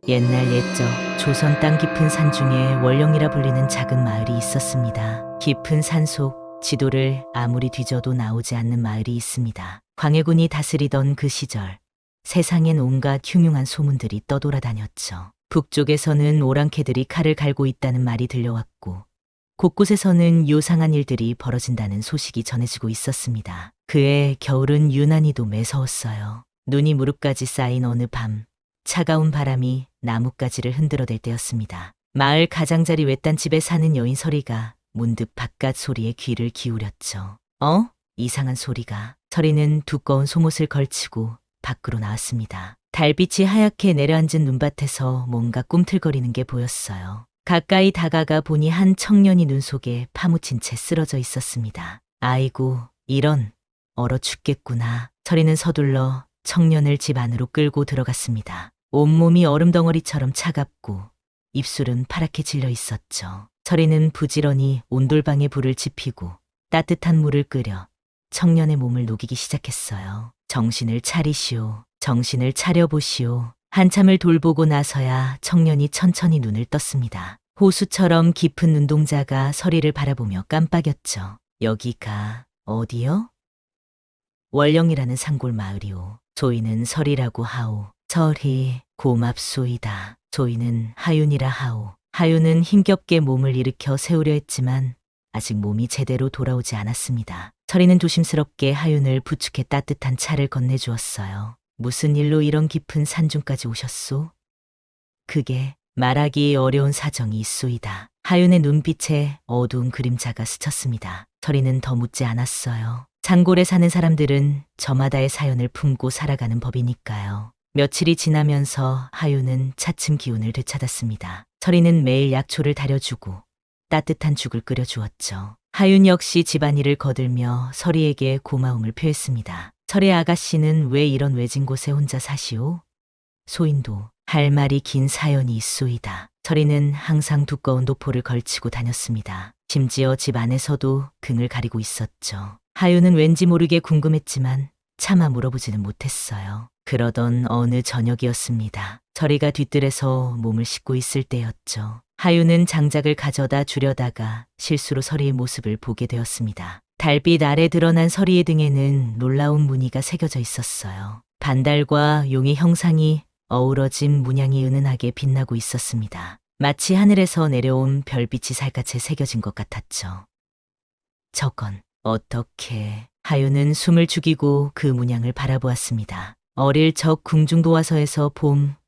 옛날 옛적 조선 땅 깊은 산 중에 월령이라 불리는 작은 마을이 있었습니다. 깊은 산속 지도를 아무리 뒤져도 나오지 않는 마을이 있습니다. 광해군이 다스리던 그 시절 세상엔 온갖 흉흉한 소문들이 떠돌아다녔죠. 북쪽에서는 오랑캐들이 칼을 갈고 있다는 말이 들려왔고 곳곳에서는 요상한 일들이 벌어진다는 소식이 전해지고 있었습니다. 그해 겨울은 유난히도 매서웠어요. 눈이 무릎까지 쌓인 어느 밤 차가운 바람이 나뭇가지를 흔들어댈 때였습니다. 마을 가장자리 외딴 집에 사는 여인 서리가 문득 바깥 소리에 귀를 기울였죠. 이상한 소리가. 서리는 두꺼운 속옷을 걸치고 밖으로 나왔습니다. 달빛이 하얗게 내려앉은 눈밭에서 뭔가 꿈틀거리는 게 보였어요. 가까이 다가가 보니 한 청년이 눈 속에 파묻힌 채 쓰러져 있었습니다. 아이고, 이런, 얼어 죽겠구나. 서리는 서둘러 청년을 집 안으로 끌고 들어갔습니다. 온몸이 얼음덩어리처럼 차갑고 입술은 파랗게 질려 있었죠. 서리는 부지런히 온돌방에 불을 지피고 따뜻한 물을 끓여 청년의 몸을 녹이기 시작했어요. 정신을 차리시오. 정신을 차려보시오. 한참을 돌보고 나서야 청년이 천천히 눈을 떴습니다. 호수처럼 깊은 눈동자가 서리를 바라보며 깜빡였죠. 여기가 어디요? 월령이라는 산골 마을이오. 조이는 서리라고 하오. 서리, 고맙소이다. 조이는 하윤이라 하오. 하윤은 힘겹게 몸을 일으켜 세우려 했지만 아직 몸이 제대로 돌아오지 않았습니다. 서리는 조심스럽게 하윤을 부축해 따뜻한 차를 건네주었어요. 무슨 일로 이런 깊은 산중까지 오셨소? 그게 말하기 어려운 사정이 있소이다. 하윤의 눈빛에 어두운 그림자가 스쳤습니다. 서리는 더 묻지 않았어요. 산골에 사는 사람들은 저마다의 사연을 품고 살아가는 법이니까요. 며칠이 지나면서 하윤은 차츰 기운을 되찾았습니다. 서리는 매일 약초를 다려주고 따뜻한 죽을 끓여주었죠. 하윤 역시 집안일을 거들며 서리에게 고마움을 표했습니다. 서리 아가씨는 왜 이런 외진 곳에 혼자 사시오? 소인도 할 말이 긴 사연이 있소이다. 서리는 항상 두꺼운 도포를 걸치고 다녔습니다. 심지어 집 안에서도 등을 가리고 있었죠. 하윤은 왠지 모르게 궁금했지만 차마 물어보지는 못했어요. 그러던 어느 저녁이었습니다. 서리가 뒤뜰에서 몸을 씻고 있을 때였죠. 하윤은 장작을 가져다 주려다가 실수로 서리의 모습을 보게 되었습니다. 달빛 아래 드러난 서리의 등에는 놀라운 무늬가 새겨져 있었어요. 반달과 용의 형상이 어우러진 문양이 은은하게 빛나고 있었습니다. 마치 하늘에서 내려온 별빛이 살갗에 새겨진 것 같았죠. 저건 어떻게... 하윤은 숨을 죽이고 그 문양을 바라보았습니다. 어릴 적 궁중도화서에서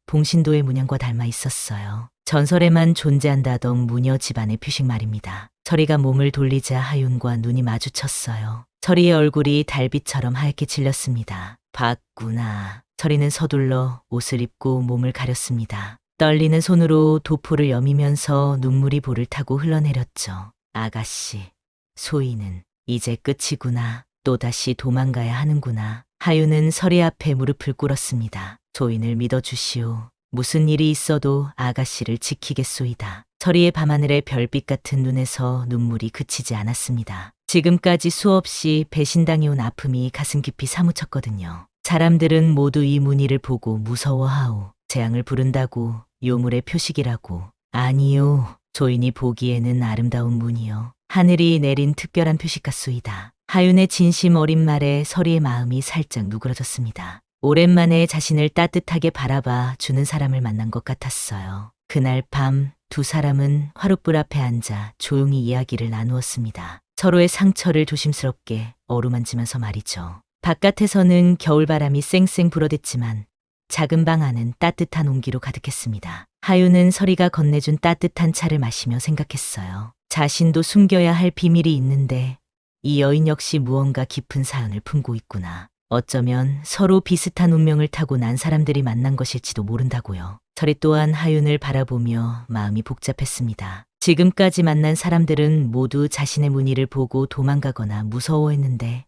봉신도의 문양과 닮아 있었어요. 전설에만 존재한다던 무녀 집안의 표식 말입니다. 서리가 몸을 돌리자 하윤과 눈이 마주쳤어요. 서리의 얼굴이 달빛처럼 하얗게 질렸습니다. 봤구나. 서리는 서둘러 옷을 입고 몸을 가렸습니다. 떨리는 손으로 도포를 여미면서 눈물이 볼을 타고 흘러내렸죠. 아가씨, 소희는 이제 끝이구나. 또다시 도망가야 하는구나. 하윤은 서리 앞에 무릎을 꿇었습니다. 소인을 믿어주시오. 무슨 일이 있어도 아가씨를 지키겠소이다. 서리의 밤하늘의 별빛 같은 눈에서 눈물이 그치지 않았습니다. 지금까지 수없이 배신당해온 아픔이 가슴 깊이 사무쳤거든요. 사람들은 모두 이 무늬를 보고 무서워하오. 재앙을 부른다고, 요물의 표식이라고. 아니요. 조인이 보기에는 아름다운 무늬요. 하늘이 내린 특별한 표식 같소이다. 하윤의 진심 어린 말에 서리의 마음이 살짝 누그러졌습니다. 오랜만에 자신을 따뜻하게 바라봐 주는 사람을 만난 것 같았어요. 그날 밤 두 사람은 화룻불 앞에 앉아 조용히 이야기를 나누었습니다. 서로의 상처를 조심스럽게 어루만지면서 말이죠. 바깥에서는 겨울바람이 쌩쌩 불어댔지만 작은 방 안은 따뜻한 온기로 가득했습니다. 하윤은 서리가 건네준 따뜻한 차를 마시며 생각했어요. 자신도 숨겨야 할 비밀이 있는데 이 여인 역시 무언가 깊은 사연을 품고 있구나. 어쩌면 서로 비슷한 운명을 타고 난 사람들이 만난 것일지도 모른다고요. 서리 또한 하윤을 바라보며 마음이 복잡했습니다. 지금까지 만난 사람들은 모두 자신의 무늬를 보고 도망가거나 무서워했는데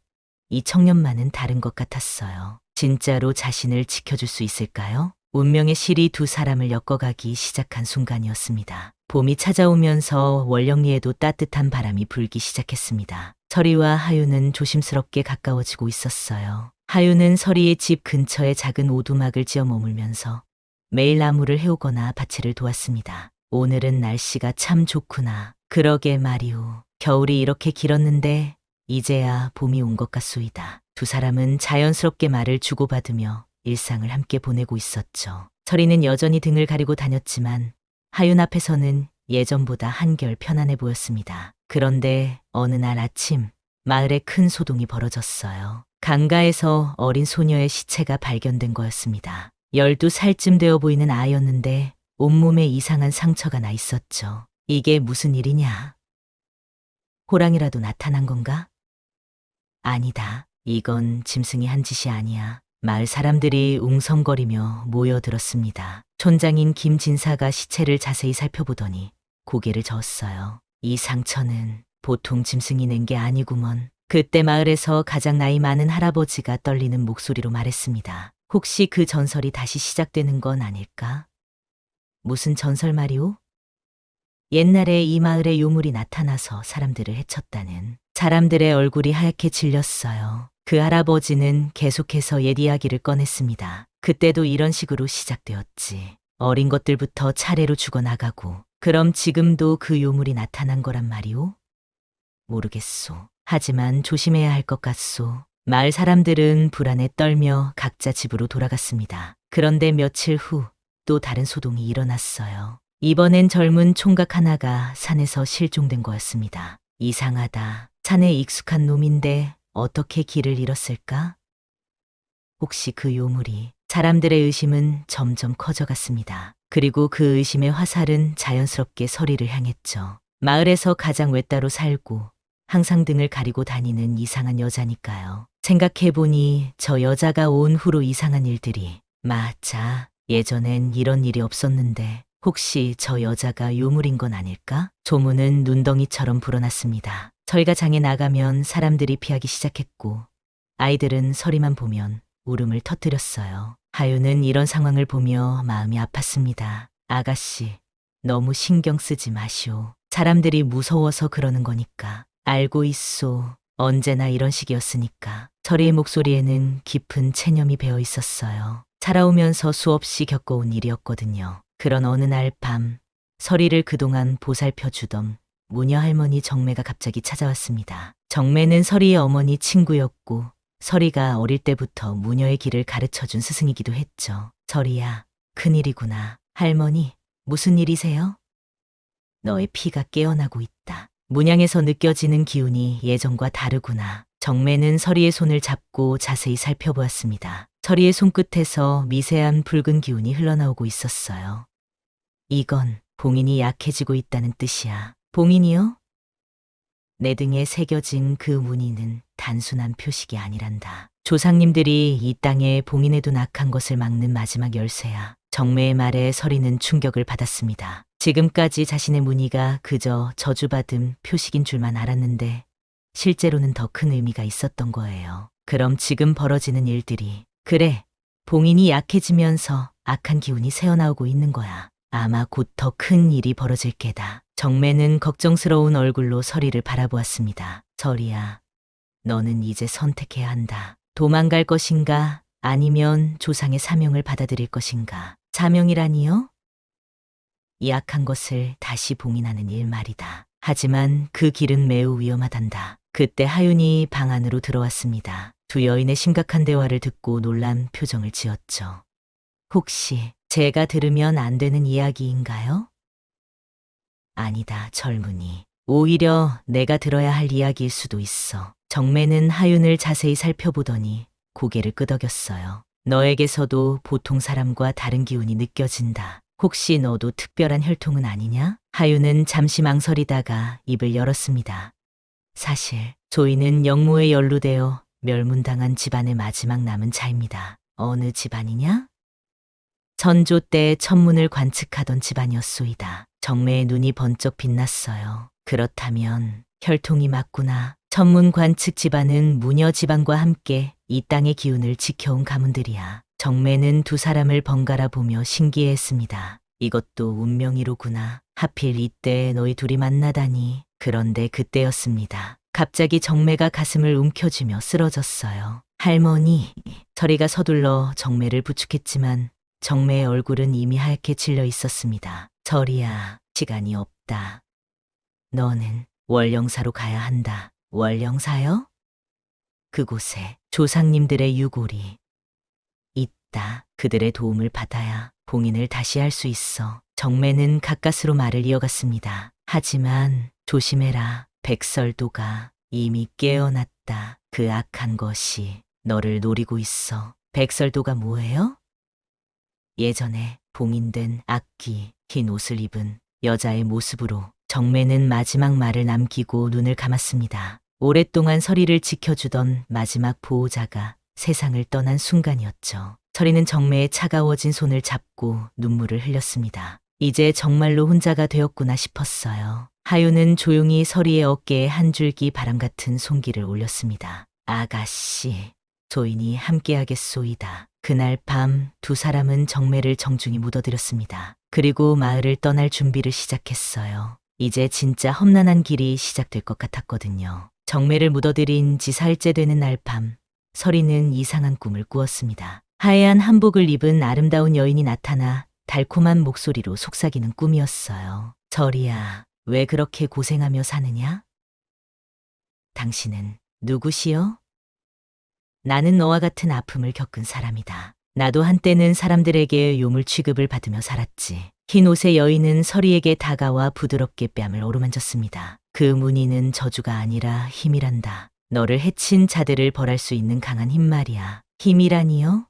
이 청년만은 다른 것 같았어요. 진짜로 자신을 지켜줄 수 있을까요? 운명의 실이 두 사람을 엮어가기 시작한 순간이었습니다. 봄이 찾아오면서 월령리에도 따뜻한 바람이 불기 시작했습니다. 서리와 하윤은 조심스럽게 가까워지고 있었어요. 하윤은 서리의 집 근처에 작은 오두막을 지어 머물면서 매일 나무를 해오거나 밭일을 도왔습니다. 오늘은 날씨가 참 좋구나. 그러게 말이오. 겨울이 이렇게 길었는데 이제야 봄이 온 것 같소이다. 두 사람은 자연스럽게 말을 주고받으며 일상을 함께 보내고 있었죠. 철이는 여전히 등을 가리고 다녔지만 하윤 앞에서는 예전보다 한결 편안해 보였습니다. 그런데 어느 날 아침 마을에 큰 소동이 벌어졌어요. 강가에서 어린 소녀의 시체가 발견된 거였습니다. 12살쯤 되어 보이는 아이였는데 온몸에 이상한 상처가 나 있었죠. 이게 무슨 일이냐? 호랑이라도 나타난 건가? 아니다. 이건 짐승이 한 짓이 아니야. 마을 사람들이 웅성거리며 모여들었습니다. 촌장인 김진사가 시체를 자세히 살펴보더니 고개를 저었어요. 이 상처는 보통 짐승이 낸 게 아니구먼. 그때 마을에서 가장 나이 많은 할아버지가 떨리는 목소리로 말했습니다. 혹시 그 전설이 다시 시작되는 건 아닐까? 무슨 전설 말이오? 옛날에 이 마을에 요물이 나타나서 사람들을 해쳤다는. 사람들의 얼굴이 하얗게 질렸어요. 그 할아버지는 계속해서 옛 이야기를 꺼냈습니다. 그때도 이런 식으로 시작되었지. 어린 것들부터 차례로 죽어나가고. 그럼 지금도 그 요물이 나타난 거란 말이오? 모르겠소. 하지만 조심해야 할 것 같소. 마을 사람들은 불안에 떨며 각자 집으로 돌아갔습니다. 그런데 며칠 후 또 다른 소동이 일어났어요. 이번엔 젊은 총각 하나가 산에서 실종된 거였습니다. 이상하다. 산에 익숙한 놈인데 어떻게 길을 잃었을까? 혹시 그 요물이. 사람들의 의심은 점점 커져갔습니다. 그리고 그 의심의 화살은 자연스럽게 서리를 향했죠. 마을에서 가장 외따로 살고 항상 등을 가리고 다니는 이상한 여자니까요. 생각해보니 저 여자가 온 후로 이상한 일들이. 맞아. 예전엔 이런 일이 없었는데 혹시 저 여자가 요물인 건 아닐까? 소문은 눈덩이처럼 불어났습니다. 철가장에 나가면 사람들이 피하기 시작했고 아이들은 서리만 보면 울음을 터뜨렸어요. 하윤은 이런 상황을 보며 마음이 아팠습니다. 아가씨, 너무 신경 쓰지 마시오. 사람들이 무서워서 그러는 거니까. 알고 있소. 언제나 이런 식이었으니까. 철이의 목소리에는 깊은 체념이 배어 있었어요. 살아오면서 수없이 겪어온 일이었거든요. 그런 어느 날 밤, 서리를 그동안 보살펴주던 무녀 할머니 정매가 갑자기 찾아왔습니다. 정매는 서리의 어머니 친구였고 서리가 어릴 때부터 무녀의 길을 가르쳐준 스승이기도 했죠. 서리야, 큰일이구나. 할머니, 무슨 일이세요? 너의 피가 깨어나고 있다. 문양에서 느껴지는 기운이 예전과 다르구나. 정매는 서리의 손을 잡고 자세히 살펴보았습니다. 서리의 손끝에서 미세한 붉은 기운이 흘러나오고 있었어요. 이건 봉인이 약해지고 있다는 뜻이야. 봉인이요? 내 등에 새겨진 그 무늬는 단순한 표식이 아니란다. 조상님들이 이 땅에 봉인해둔 악한 것을 막는 마지막 열쇠야. 정매의 말에 서리는 충격을 받았습니다. 지금까지 자신의 무늬가 그저 저주받은 표식인 줄만 알았는데 실제로는 더 큰 의미가 있었던 거예요. 그럼 지금 벌어지는 일들이. 그래, 봉인이 약해지면서 악한 기운이 새어나오고 있는 거야. 아마 곧 더 큰 일이 벌어질 게다. 정매는 걱정스러운 얼굴로 서리를 바라보았습니다. 서리야, 너는 이제 선택해야 한다. 도망갈 것인가 아니면 조상의 사명을 받아들일 것인가. 사명이라니요? 이 악한 것을 다시 봉인하는 일 말이다. 하지만 그 길은 매우 위험하단다. 그때 하윤이 방 안으로 들어왔습니다. 두 여인의 심각한 대화를 듣고 놀란 표정을 지었죠. 혹시 제가 들으면 안 되는 이야기인가요? 아니다, 젊은이. 오히려 내가 들어야 할 이야기일 수도 있어. 정매는 하윤을 자세히 살펴보더니 고개를 끄덕였어요. 너에게서도 보통 사람과 다른 기운이 느껴진다. 혹시 너도 특별한 혈통은 아니냐? 하윤은 잠시 망설이다가 입을 열었습니다. 사실 저희는 영모에 연루되어 멸문당한 집안의 마지막 남은 자입니다. 어느 집안이냐? 선조 때 천문을 관측하던 집안이었소이다. 정매의 눈이 번쩍 빛났어요. 그렇다면 혈통이 맞구나. 천문 관측 집안은 무녀 집안과 함께 이 땅의 기운을 지켜온 가문들이야. 정매는 두 사람을 번갈아 보며 신기해했습니다. 이것도 운명이로구나. 하필 이때 너희 둘이 만나다니. 그런데 그때였습니다. 갑자기 정매가 가슴을 움켜쥐며 쓰러졌어요. 할머니. 서리가 서둘러 정매를 부축했지만 정매의 얼굴은 이미 하얗게 질려 있었습니다. 절이야, 시간이 없다. 너는 월령사로 가야 한다. 월령사요? 그곳에 조상님들의 유골이 있다. 그들의 도움을 받아야 봉인을 다시 할 수 있어. 정매는 가까스로 말을 이어갔습니다. 하지만 조심해라. 백설도가 이미 깨어났다. 그 악한 것이 너를 노리고 있어. 백설도가 뭐예요? 예전에 봉인된 악귀, 흰 옷을 입은 여자의 모습으로 정매는 마지막 말을 남기고 눈을 감았습니다. 오랫동안 서리를 지켜주던 마지막 보호자가 세상을 떠난 순간이었죠. 서리는 정매의 차가워진 손을 잡고 눈물을 흘렸습니다. 이제 정말로 혼자가 되었구나 싶었어요. 하윤은 조용히 서리의 어깨에 한 줄기 바람 같은 손길을 올렸습니다. 아가씨, 조인이 함께하겠소이다. 그날 밤 두 사람은 정매를 정중히 묻어드렸습니다. 그리고 마을을 떠날 준비를 시작했어요. 이제 진짜 험난한 길이 시작될 것 같았거든요. 정매를 묻어들인 지 사흘째 되는 날 밤, 서리는 이상한 꿈을 꾸었습니다. 하얀 한복을 입은 아름다운 여인이 나타나 달콤한 목소리로 속삭이는 꿈이었어요. 절이야, 왜 그렇게 고생하며 사느냐? 당신은 누구시여? 나는 너와 같은 아픔을 겪은 사람이다. 나도 한때는 사람들에게 요물 취급을 받으며 살았지. 흰 옷의 여인은 서리에게 다가와 부드럽게 뺨을 어루만졌습니다. 그 무늬는 저주가 아니라 힘이란다. 너를 해친 자들을 벌할 수 있는 강한 힘 말이야. 힘이라니요?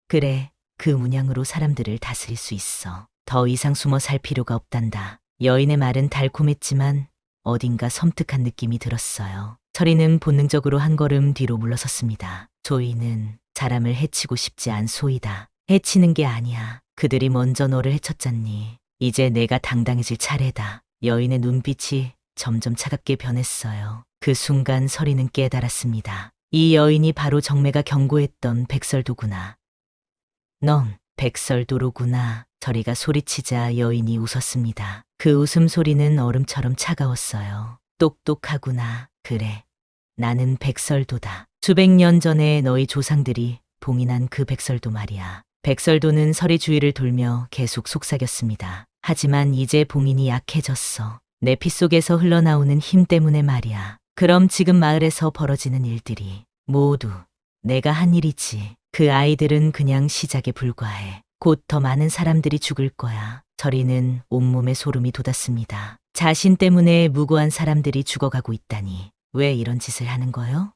그래, 그 문양으로 사람들을 다스릴 수 있어. 더 이상 숨어 살 필요가 없단다. 여인의 말은 달콤했지만 어딘가 섬뜩한 느낌이 들었어요. 서리는 본능적으로 한 걸음 뒤로 물러섰습니다. 조이는 사람을 해치고 싶지 않소이다. 해치는 게 아니야. 그들이 먼저 너를 해쳤잖니. 이제 내가 당당해질 차례다. 여인의 눈빛이 점점 차갑게 변했어요. 그 순간 서리는 깨달았습니다. 이 여인이 바로 정매가 경고했던 백설도구나. 넌 백설도로구나. 서리가 소리치자 여인이 웃었습니다. 그 웃음소리는 얼음처럼 차가웠어요. 똑똑하구나. 그래, 나는 백설도다. 수백 년 전에 너희 조상들이 봉인한 그 백설도 말이야. 백설도는 서리 주위를 돌며 계속 속삭였습니다. 하지만 이제 봉인이 약해졌어. 내 피 속에서 흘러나오는 힘 때문에 말이야. 그럼 지금 마을에서 벌어지는 일들이 모두 내가 한 일이지. 그 아이들은 그냥 시작에 불과해. 곧 더 많은 사람들이 죽을 거야. 서리는 온몸에 소름이 돋았습니다. 자신 때문에 무고한 사람들이 죽어가고 있다니. 왜 이런 짓을 하는 거요?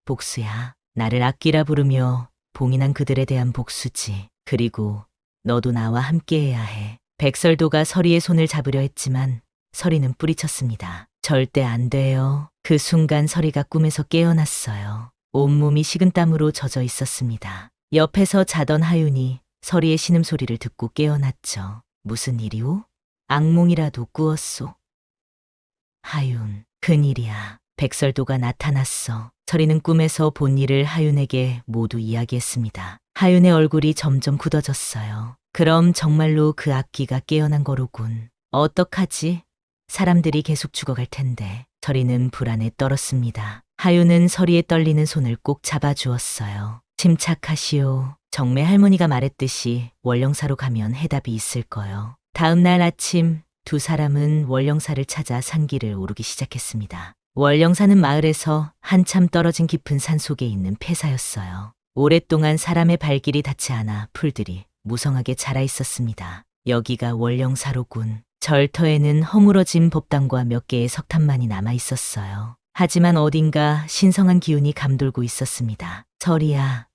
복수야. 나를 악귀라 부르며 봉인한 그들에 대한 복수지. 그리고 너도 나와 함께해야 해. 백설도가 서리의 손을 잡으려 했지만 서리는 뿌리쳤습니다. 절대 안 돼요. 그 순간 서리가 꿈에서 깨어났어요. 온몸이 식은땀으로 젖어 있었습니다. 옆에서 자던 하윤이 서리의 신음소리를 듣고 깨어났죠. 무슨 일이오? 악몽이라도 꾸었소. 하윤, 큰일이야. 백설도가 나타났어. 서리는 꿈에서 본 일을 하윤에게 모두 이야기했습니다. 하윤의 얼굴이 점점 굳어졌어요. 그럼 정말로 그 악귀가 깨어난 거로군. 어떡하지? 사람들이 계속 죽어갈 텐데. 서리는 불안에 떨었습니다. 하윤은 서리의 떨리는 손을 꼭 잡아주었어요. 침착하시오. 정매 할머니가 말했듯이 월령사로 가면 해답이 있을 거요. 다음 날 아침 두 사람은 월령사를 찾아 산길을 오르기 시작했습니다. 월령사는 마을에서 한참 떨어진 깊은 산속에 있는 폐사였어요. 오랫동안 사람의 발길이 닿지 않아 풀들이 무성하게 자라 있었습니다. 여기가 월령사로군. 절터에는 허물어진 법당과 몇 개의 석탄만이 남아 있었어요. 하지만 어딘가 신성한 기운이 감돌고 있었습니다. 절이야,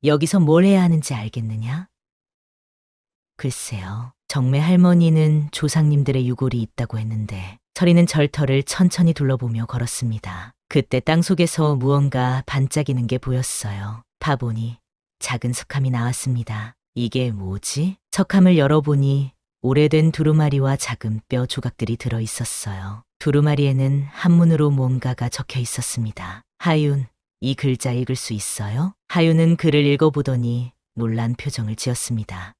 여기서 뭘 해야 하는지 알겠느냐? 글쎄요. 정매 할머니는 조상님들의 유골이 있다고 했는데 서리는 절터를 천천히 둘러보며 걸었습니다. 그때 땅속에서 무언가 반짝이는 게 보였어요. 파보니 작은 석함이 나왔습니다. 이게 뭐지? 석함을 열어보니 오래된 두루마리와 작은 뼈 조각들이 들어 있었어요. 두루마리에는 한문으로 뭔가가 적혀 있었습니다. 하윤, 이 글자 읽을 수 있어요? 하윤은 글을 읽어보더니 놀란 표정을 지었습니다.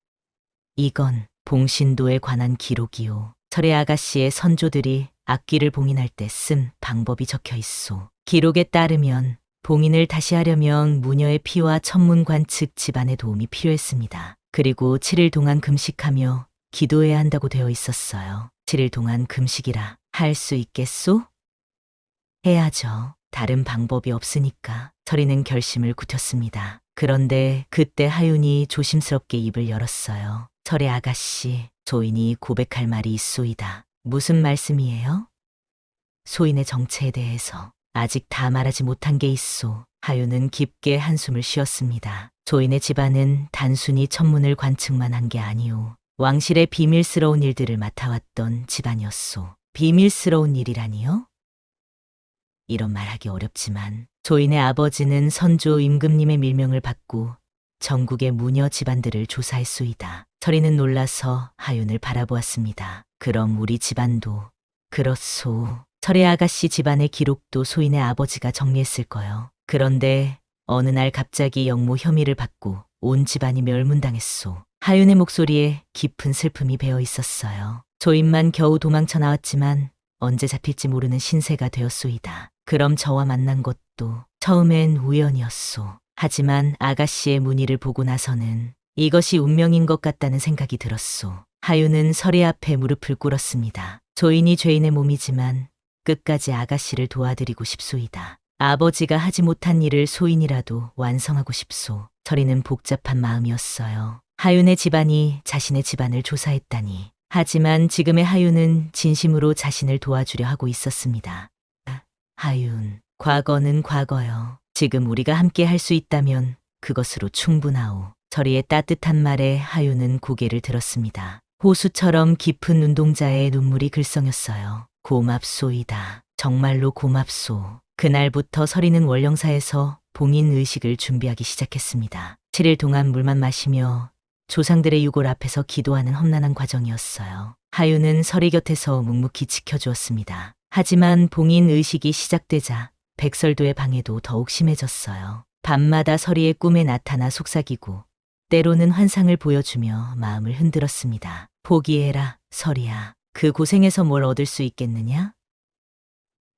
이건 봉신도에 관한 기록이요. 철의 아가씨의 선조들이 악귀를 봉인할 때 쓴 방법이 적혀 있소. 기록에 따르면 봉인을 다시 하려면 무녀의 피와 천문관 측 집안의 도움이 필요했습니다. 그리고 7일 동안 금식하며 기도해야 한다고 되어 있었어요. 7일 동안 금식이라 할 수 있겠소? 해야죠. 다른 방법이 없으니까. 서리는 결심을 굳혔습니다. 그런데 그때 하윤이 조심스럽게 입을 열었어요. 설의 아가씨, 소인이 고백할 말이 있소이다. 무슨 말씀이에요? 소인의 정체에 대해서 아직 다 말하지 못한 게 있소. 하윤은 깊게 한숨을 쉬었습니다. 소인의 집안은 단순히 천문을 관측만 한 게 아니오. 왕실의 비밀스러운 일들을 맡아왔던 집안이었소. 비밀스러운 일이라니요? 이런 말하기 어렵지만 소인의 아버지는 선조 임금님의 밀명을 받고 전국의 무녀 집안들을 조사했소이다. 설이는 놀라서 하윤을 바라보았습니다. 그럼 우리 집안도 그렇소. 설의 아가씨 집안의 기록도 소인의 아버지가 정리했을 거요. 그런데 어느 날 갑자기 영모 혐의를 받고 온 집안이 멸문당했소. 하윤의 목소리에 깊은 슬픔이 배어 있었어요. 소인만 겨우 도망쳐 나왔지만 언제 잡힐지 모르는 신세가 되었소이다. 그럼 저와 만난 것도 처음엔 우연이었소. 하지만 아가씨의 문의를 보고 나서는 이것이 운명인 것 같다는 생각이 들었소. 하윤은 설의 앞에 무릎을 꿇었습니다. 소인이 죄인의 몸이지만 끝까지 아가씨를 도와드리고 싶소이다. 아버지가 하지 못한 일을 소인이라도 완성하고 싶소. 설이는 복잡한 마음이었어요. 하윤의 집안이 자신의 집안을 조사했다니. 하지만 지금의 하윤은 진심으로 자신을 도와주려 하고 있었습니다. 하윤, 과거는 과거요. 지금 우리가 함께 할 수 있다면 그것으로 충분하오. 설이의 따뜻한 말에 하윤은 고개를 들었습니다. 호수처럼 깊은 눈동자에 눈물이 글썽였어요. 고맙소이다. 정말로 고맙소. 그날부터 설이는 원령사에서 봉인 의식을 준비하기 시작했습니다. 7일 동안 물만 마시며 조상들의 유골 앞에서 기도하는 험난한 과정이었어요. 하윤은 설이 곁에서 묵묵히 지켜주었습니다. 하지만 봉인 의식이 시작되자 백설도의 방해도 더욱 심해졌어요. 밤마다 설이의 꿈에 나타나 속삭이고 때로는 환상을 보여주며 마음을 흔들었습니다. 포기해라, 설이야. 그 고생에서 뭘 얻을 수 있겠느냐?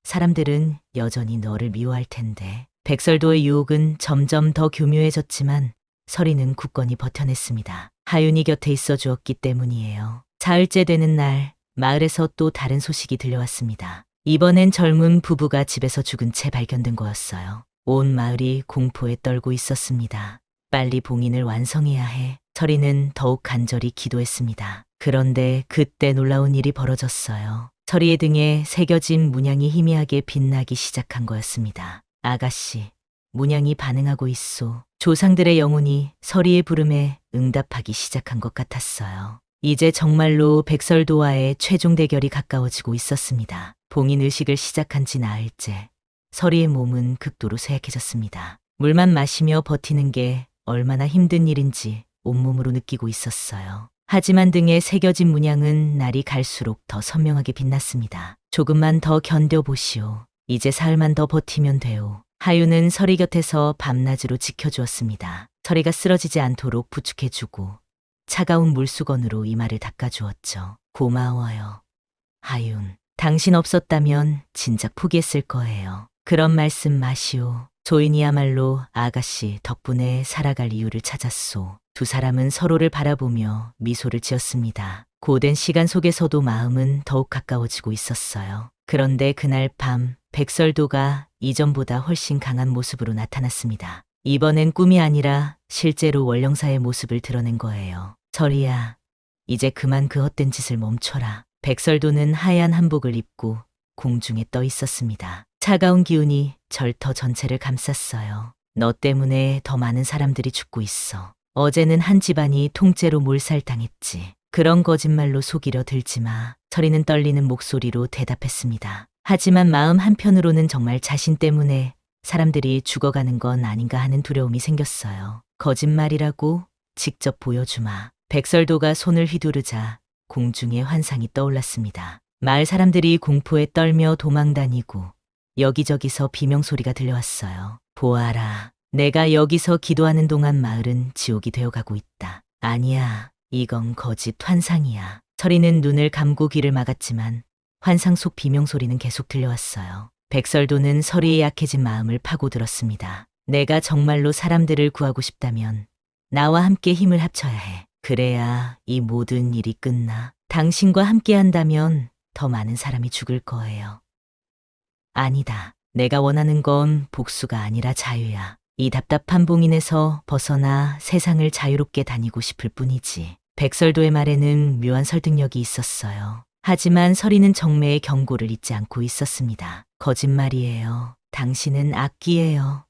사람들은 여전히 너를 미워할 텐데. 백설도의 유혹은 점점 더 교묘해졌지만 설이는 굳건히 버텨냈습니다. 하윤이 곁에 있어 주었기 때문이에요. 사흘째 되는 날, 마을에서 또 다른 소식이 들려왔습니다. 이번엔 젊은 부부가 집에서 죽은 채 발견된 거였어요. 온 마을이 공포에 떨고 있었습니다. 빨리 봉인을 완성해야 해. 설이는 더욱 간절히 기도했습니다. 그런데 그때 놀라운 일이 벌어졌어요. 설이의 등에 새겨진 문양이 희미하게 빛나기 시작한 거였습니다. 아가씨, 문양이 반응하고 있소. 조상들의 영혼이 설이의 부름에 응답하기 시작한 것 같았어요. 이제 정말로 백설도와의 최종 대결이 가까워지고 있었습니다. 봉인 의식을 시작한 지 나흘째. 설이의 몸은 극도로 쇠약해졌습니다. 물만 마시며 버티는 게 얼마나 힘든 일인지 온몸으로 느끼고 있었어요. 하지만 등에 새겨진 문양은 날이 갈수록 더 선명하게 빛났습니다. 조금만 더 견뎌보시오. 이제 사흘만 더 버티면 돼요. 하윤은 설이 곁에서 밤낮으로 지켜주었습니다. 설이가 쓰러지지 않도록 부축해주고 차가운 물수건으로 이마를 닦아주었죠. 고마워요. 하윤, 당신 없었다면 진작 포기했을 거예요. 그런 말씀 마시오. 소인이야말로 아가씨 덕분에 살아갈 이유를 찾았소. 두 사람은 서로를 바라보며 미소를 지었습니다. 고된 시간 속에서도 마음은 더욱 가까워지고 있었어요. 그런데 그날 밤 백설도가 이전보다 훨씬 강한 모습으로 나타났습니다. 이번엔 꿈이 아니라 실제로 원령사의 모습을 드러낸 거예요. 설이야, 이제 그만 그 헛된 짓을 멈춰라. 백설도는 하얀 한복을 입고 공중에 떠 있었습니다. 차가운 기운이 절터 전체를 감쌌어요. 너 때문에 더 많은 사람들이 죽고 있어. 어제는 한 집안이 통째로 몰살당했지. 그런 거짓말로 속이려 들지 마. 설이는 떨리는 목소리로 대답했습니다. 하지만 마음 한편으로는 정말 자신 때문에 사람들이 죽어가는 건 아닌가 하는 두려움이 생겼어요. 거짓말이라고? 직접 보여주마. 백설도가 손을 휘두르자 공중에 환상이 떠올랐습니다. 마을 사람들이 공포에 떨며 도망다니고 여기저기서 비명소리가 들려왔어요. 보아라. 내가 여기서 기도하는 동안 마을은 지옥이 되어가고 있다. 아니야. 이건 거짓 환상이야. 설이는 눈을 감고 귀를 막았지만 환상 속 비명소리는 계속 들려왔어요. 백설도는 서리의 약해진 마음을 파고들었습니다. 내가 정말로 사람들을 구하고 싶다면 나와 함께 힘을 합쳐야 해. 그래야 이 모든 일이 끝나. 당신과 함께 한다면 더 많은 사람이 죽을 거예요. 아니다. 내가 원하는 건 복수가 아니라 자유야. 이 답답한 봉인에서 벗어나 세상을 자유롭게 다니고 싶을 뿐이지. 백설도의 말에는 묘한 설득력이 있었어요. 하지만 서리는 정매의 경고를 잊지 않고 있었습니다. 거짓말이에요. 당신은 악기예요.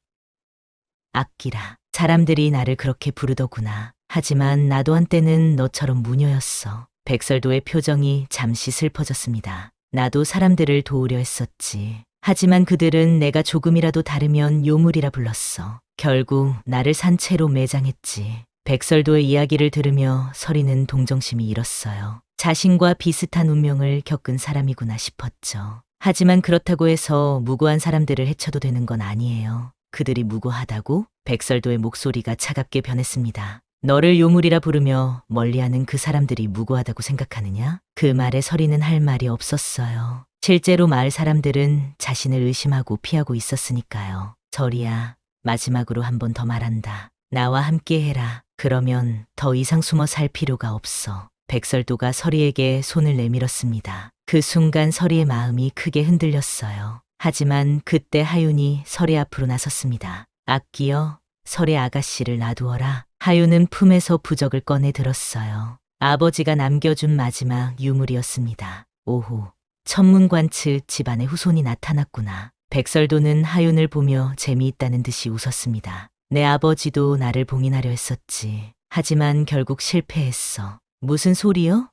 악기라. 사람들이 나를 그렇게 부르더구나. 하지만 나도 한때는 너처럼 무녀였어. 백설도의 표정이 잠시 슬퍼졌습니다. 나도 사람들을 도우려 했었지. 하지만 그들은 내가 조금이라도 다르면 요물이라 불렀어. 결국 나를 산채로 매장했지. 백설도의 이야기를 들으며 서리는 동정심이 일었어요. 자신과 비슷한 운명을 겪은 사람이구나 싶었죠. 하지만 그렇다고 해서 무고한 사람들을 해쳐도 되는 건 아니에요. 그들이 무고하다고? 백설도의 목소리가 차갑게 변했습니다. 너를 요물이라 부르며 멀리하는 그 사람들이 무고하다고 생각하느냐? 그 말에 서리는 할 말이 없었어요. 실제로 마을 사람들은 자신을 의심하고 피하고 있었으니까요. 서리야, 마지막으로 한 번 더 말한다. 나와 함께 해라. 그러면 더 이상 숨어 살 필요가 없어. 백설도가 서리에게 손을 내밀었습니다. 그 순간 서리의 마음이 크게 흔들렸어요. 하지만 그때 하윤이 서리 앞으로 나섰습니다. 악기여, 서리 아가씨를 놔두어라. 하윤은 품에서 부적을 꺼내 들었어요. 아버지가 남겨준 마지막 유물이었습니다. 오후, 천문관측 집안의 후손이 나타났구나. 백설도는 하윤을 보며 재미있다는 듯이 웃었습니다. 내 아버지도 나를 봉인하려 했었지. 하지만 결국 실패했어. 무슨 소리요?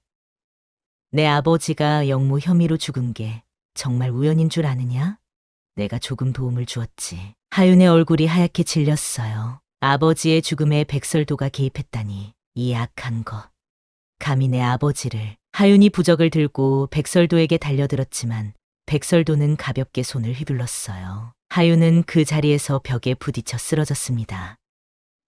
내 아버지가 영무 혐의로 죽은 게 정말 우연인 줄 아느냐? 내가 조금 도움을 주었지. 하윤의 얼굴이 하얗게 질렸어요. 아버지의 죽음에 백설도가 개입했다니, 이 악한 것. 감히 내 아버지를. 하윤이 부적을 들고 백설도에게 달려들었지만 백설도는 가볍게 손을 휘둘렀어요. 하윤은 그 자리에서 벽에 부딪혀 쓰러졌습니다.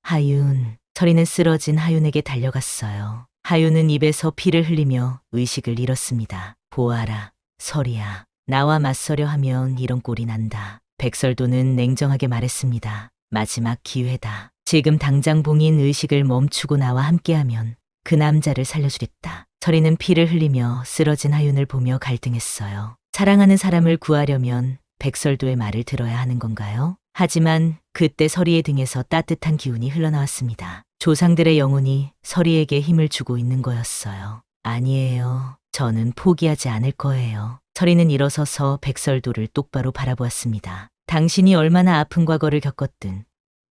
하윤. 서리는 쓰러진 하윤에게 달려갔어요. 하윤은 입에서 피를 흘리며 의식을 잃었습니다. 보아라, 서리야. 나와 맞서려 하면 이런 꼴이 난다. 백설도는 냉정하게 말했습니다. 마지막 기회다. 지금 당장 봉인 의식을 멈추고 나와 함께하면 그 남자를 살려주겠다. 서리는 피를 흘리며 쓰러진 하윤을 보며 갈등했어요. 사랑하는 사람을 구하려면 백설도의 말을 들어야 하는 건가요? 하지만 그때 서리의 등에서 따뜻한 기운이 흘러나왔습니다. 조상들의 영혼이 서리에게 힘을 주고 있는 거였어요. 아니에요. 저는 포기하지 않을 거예요. 서리는 일어서서 백설도를 똑바로 바라보았습니다. 당신이 얼마나 아픈 과거를 겪었든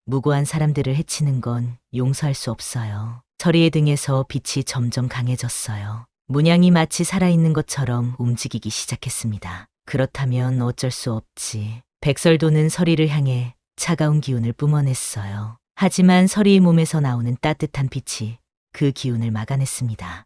무고한 사람들을 해치는 건 용서할 수 없어요. 서리의 등에서 빛이 점점 강해졌어요. 문양이 마치 살아있는 것처럼 움직이기 시작했습니다. 그렇다면 어쩔 수 없지. 백설도는 서리를 향해 차가운 기운을 뿜어냈어요. 하지만 서리의 몸에서 나오는 따뜻한 빛이 그 기운을 막아냈습니다.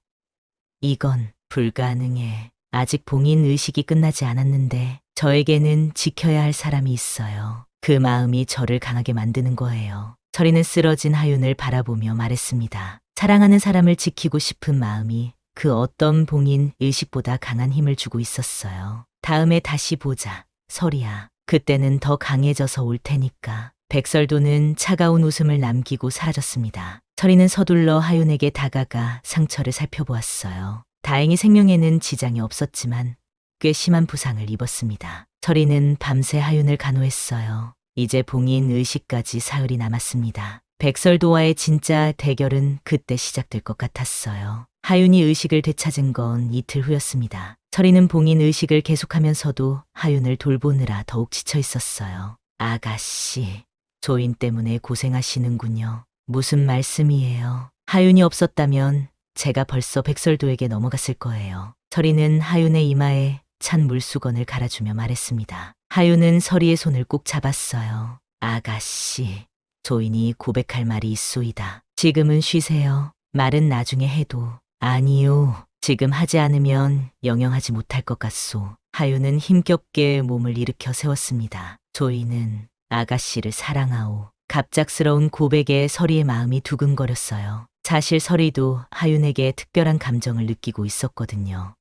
이건 불가능해. 아직 봉인 의식이 끝나지 않았는데 저에게는 지켜야 할 사람이 있어요. 그 마음이 저를 강하게 만드는 거예요. 서리는 쓰러진 하윤을 바라보며 말했습니다. 사랑하는 사람을 지키고 싶은 마음이 그 어떤 봉인 의식보다 강한 힘을 주고 있었어요. 다음에 다시 보자, 서리야. 그때는 더 강해져서 올 테니까. 백설도는 차가운 웃음을 남기고 사라졌습니다. 서리는 서둘러 하윤에게 다가가 상처를 살펴보았어요. 다행히 생명에는 지장이 없었지만 꽤 심한 부상을 입었습니다. 서리는 밤새 하윤을 간호했어요. 이제 봉인 의식까지 사흘이 남았습니다. 백설도와의 진짜 대결은 그때 시작될 것 같았어요. 하윤이 의식을 되찾은 건 이틀 후였습니다. 서리는 봉인 의식을 계속하면서도 하윤을 돌보느라 더욱 지쳐 있었어요. 아가씨, 조인 때문에 고생하시는군요. 무슨 말씀이에요? 하윤이 없었다면 제가 벌써 백설도에게 넘어갔을 거예요. 서리는 하윤의 이마에 찬 물수건을 갈아주며 말했습니다. 하윤은 서리의 손을 꼭 잡았어요. 아가씨, 조인이 고백할 말이 있소이다. 지금은 쉬세요. 말은 나중에 해도. 아니요. 지금 하지 않으면 영영하지 못할 것 같소. 하윤은 힘겹게 몸을 일으켜 세웠습니다. 조인은 아가씨를 사랑하오. 갑작스러운 고백에 서리의 마음이 두근거렸어요. 사실 서리도 하윤에게 특별한 감정을 느끼고 있었거든요.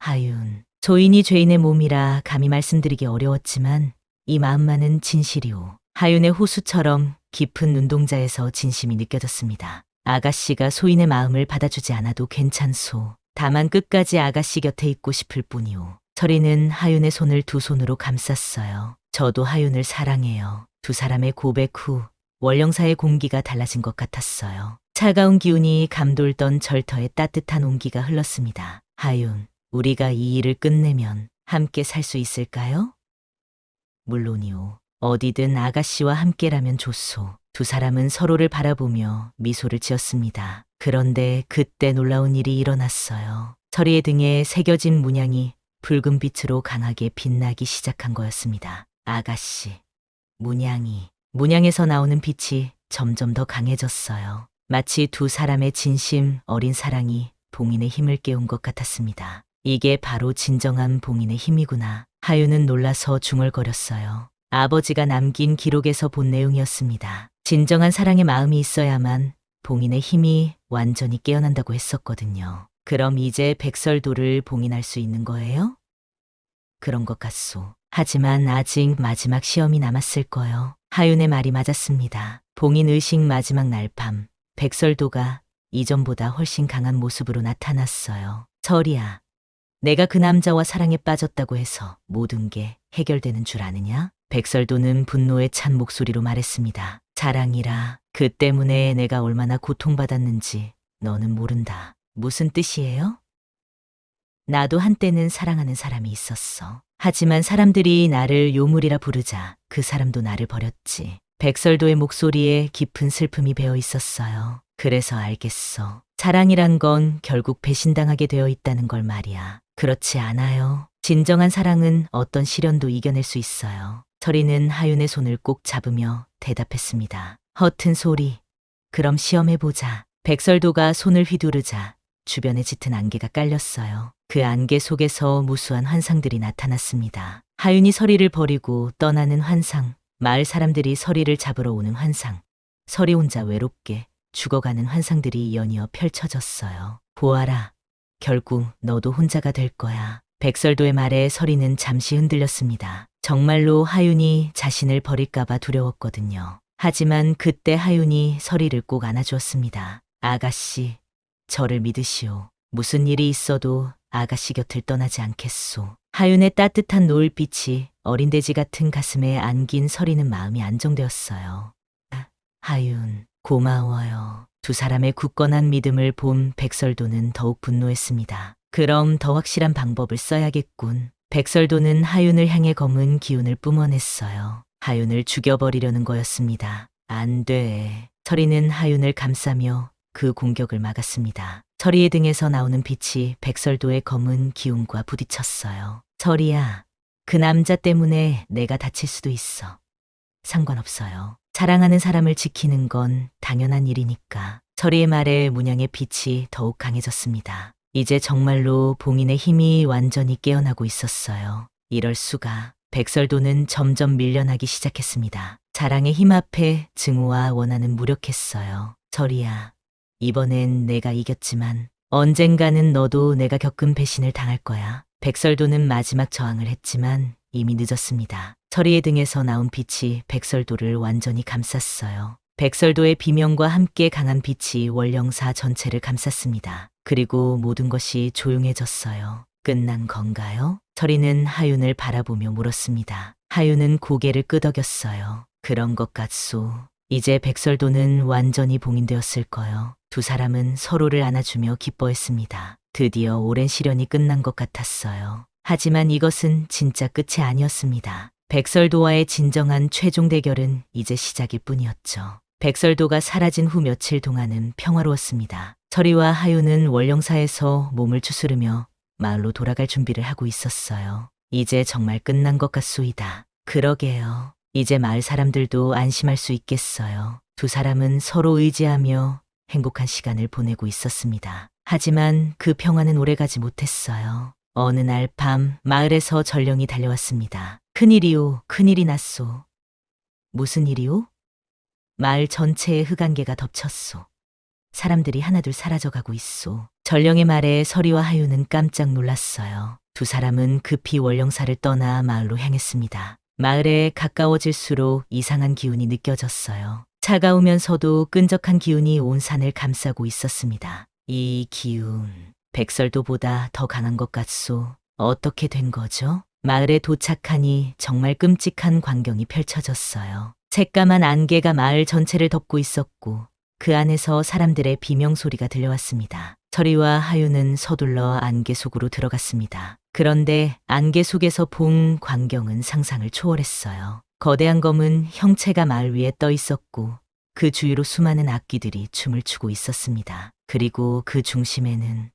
하윤, 조인이 죄인의 몸이라 감히 말씀드리기 어려웠지만 이 마음만은 진실이오. 하윤의 호수처럼 깊은 눈동자에서 진심이 느껴졌습니다. 아가씨가 소인의 마음을 받아주지 않아도 괜찮소. 다만 끝까지 아가씨 곁에 있고 싶을 뿐이오. 철이는 하윤의 손을 두 손으로 감쌌어요. 저도 하윤을 사랑해요. 두 사람의 고백 후 월령사의 공기가 달라진 것 같았어요. 차가운 기운이 감돌던 절터에 따뜻한 온기가 흘렀습니다. 하윤, 우리가 이 일을 끝내면 함께 살 수 있을까요? 물론이오. 어디든 아가씨와 함께라면 좋소. 두 사람은 서로를 바라보며 미소를 지었습니다. 그런데 그때 놀라운 일이 일어났어요. 철이의 등에 새겨진 문양이 붉은 빛으로 강하게 빛나기 시작한 거였습니다. 아가씨, 문양에서 나오는 빛이 점점 더 강해졌어요. 마치 두 사람의 진심 어린 사랑이 봉인의 힘을 깨운 것 같았습니다. 이게 바로 진정한 봉인의 힘이구나. 하윤은 놀라서 중얼거렸어요. 아버지가 남긴 기록에서 본 내용이었습니다. 진정한 사랑의 마음이 있어야만 봉인의 힘이 완전히 깨어난다고 했었거든요. 그럼 이제 백설도를 봉인할 수 있는 거예요? 그런 것 같소. 하지만 아직 마지막 시험이 남았을 거요. 하윤의 말이 맞았습니다. 봉인 의식 마지막 날 밤, 백설도가 이전보다 훨씬 강한 모습으로 나타났어요. 철이야, 내가 그 남자와 사랑에 빠졌다고 해서 모든 게 해결되는 줄 아느냐? 백설도는 분노에 찬 목소리로 말했습니다. 자랑이라. 그 때문에 내가 얼마나 고통받았는지 너는 모른다. 무슨 뜻이에요? 나도 한때는 사랑하는 사람이 있었어. 하지만 사람들이 나를 요물이라 부르자 그 사람도 나를 버렸지. 백설도의 목소리에 깊은 슬픔이 배어 있었어요. 그래서 알겠어. 사랑이란 건 결국 배신당하게 되어 있다는 걸 말이야. 그렇지 않아요. 진정한 사랑은 어떤 시련도 이겨낼 수 있어요. 철이는 하윤의 손을 꼭 잡으며 대답했습니다. 허튼 소리. 그럼 시험해보자. 백설도가 손을 휘두르자 주변에 짙은 안개가 깔렸어요. 그 안개 속에서 무수한 환상들이 나타났습니다. 하윤이 서리를 버리고 떠나는 환상, 마을 사람들이 서리를 잡으러 오는 환상, 서리 혼자 외롭게 죽어가는 환상들이 연이어 펼쳐졌어요. 보아라. 결국 너도 혼자가 될 거야. 백설도의 말에 서리는 잠시 흔들렸습니다. 정말로 하윤이 자신을 버릴까봐 두려웠거든요. 하지만 그때 하윤이 서리를 꼭 안아주었습니다. 아가씨, 저를 믿으시오. 무슨 일이 있어도 아가씨 곁을 떠나지 않겠소. 하윤의 따뜻한 노을빛이 어린 돼지 같은 가슴에 안긴 서리는 마음이 안정되었어요. 하윤, 고마워요. 두 사람의 굳건한 믿음을 본 백설도는 더욱 분노했습니다. 그럼 더 확실한 방법을 써야겠군. 백설도는 하윤을 향해 검은 기운을 뿜어냈어요. 하윤을 죽여버리려는 거였습니다. 안 돼. 철이는 하윤을 감싸며 그 공격을 막았습니다. 철이의 등에서 나오는 빛이 백설도의 검은 기운과 부딪혔어요. 철이야, 그 남자 때문에 내가 다칠 수도 있어. 상관없어요. 사랑하는 사람을 지키는 건 당연한 일이니까. 철이의 말에 문양의 빛이 더욱 강해졌습니다. 이제 정말로 봉인의 힘이 완전히 깨어나고 있었어요. 이럴 수가. 백설도는 점점 밀려나기 시작했습니다. 자랑의 힘 앞에 증오와 원한은 무력했어요. 철이야, 이번엔 내가 이겼지만 언젠가는 너도 내가 겪은 배신을 당할 거야. 백설도는 마지막 저항을 했지만 이미 늦었습니다. 철이의 등에서 나온 빛이 백설도를 완전히 감쌌어요. 백설도의 비명과 함께 강한 빛이 월령사 전체를 감쌌습니다. 그리고 모든 것이 조용해졌어요. 끝난 건가요? 철이는 하윤을 바라보며 물었습니다. 하윤은 고개를 끄덕였어요. 그런 것 같소. 이제 백설도는 완전히 봉인되었을 거요. 두 사람은 서로를 안아주며 기뻐했습니다. 드디어 오랜 시련이 끝난 것 같았어요. 하지만 이것은 진짜 끝이 아니었습니다. 백설도와의 진정한 최종 대결은 이제 시작일 뿐이었죠. 백설도가 사라진 후 며칠 동안은 평화로웠습니다. 철이와 하윤은 월령사에서 몸을 추스르며 마을로 돌아갈 준비를 하고 있었어요. 이제 정말 끝난 것 같소이다. 그러게요. 이제 마을 사람들도 안심할 수 있겠어요. 두 사람은 서로 의지하며 행복한 시간을 보내고 있었습니다. 하지만 그 평화는 오래가지 못했어요. 어느 날 밤 마을에서 전령이 달려왔습니다. 큰일이오, 큰일이 났소. 무슨 일이오? 마을 전체에 흑안개가 덮쳤소. 사람들이 하나둘 사라져가고 있소. 전령의 말에 서리와 하윤은 깜짝 놀랐어요. 두 사람은 급히 월령사를 떠나 마을로 향했습니다. 마을에 가까워질수록 이상한 기운이 느껴졌어요. 차가우면서도 끈적한 기운이 온 산을 감싸고 있었습니다. 이 기운, 백설도보다 더 강한 것 같소. 어떻게 된 거죠? 마을에 도착하니 정말 끔찍한 광경이 펼쳐졌어요. 새까만 안개가 마을 전체를 덮고 있었고 그 안에서 사람들의 비명소리가 들려왔습니다. 철이와 하윤은 서둘러 안개 속으로 들어갔습니다. 그런데 안개 속에서 본 광경은 상상을 초월했어요. 거대한 검은 형체가 마을 위에 떠 있었고 그 주위로 수많은 악귀들이 춤을 추고 있었습니다. 그리고 그 중심에는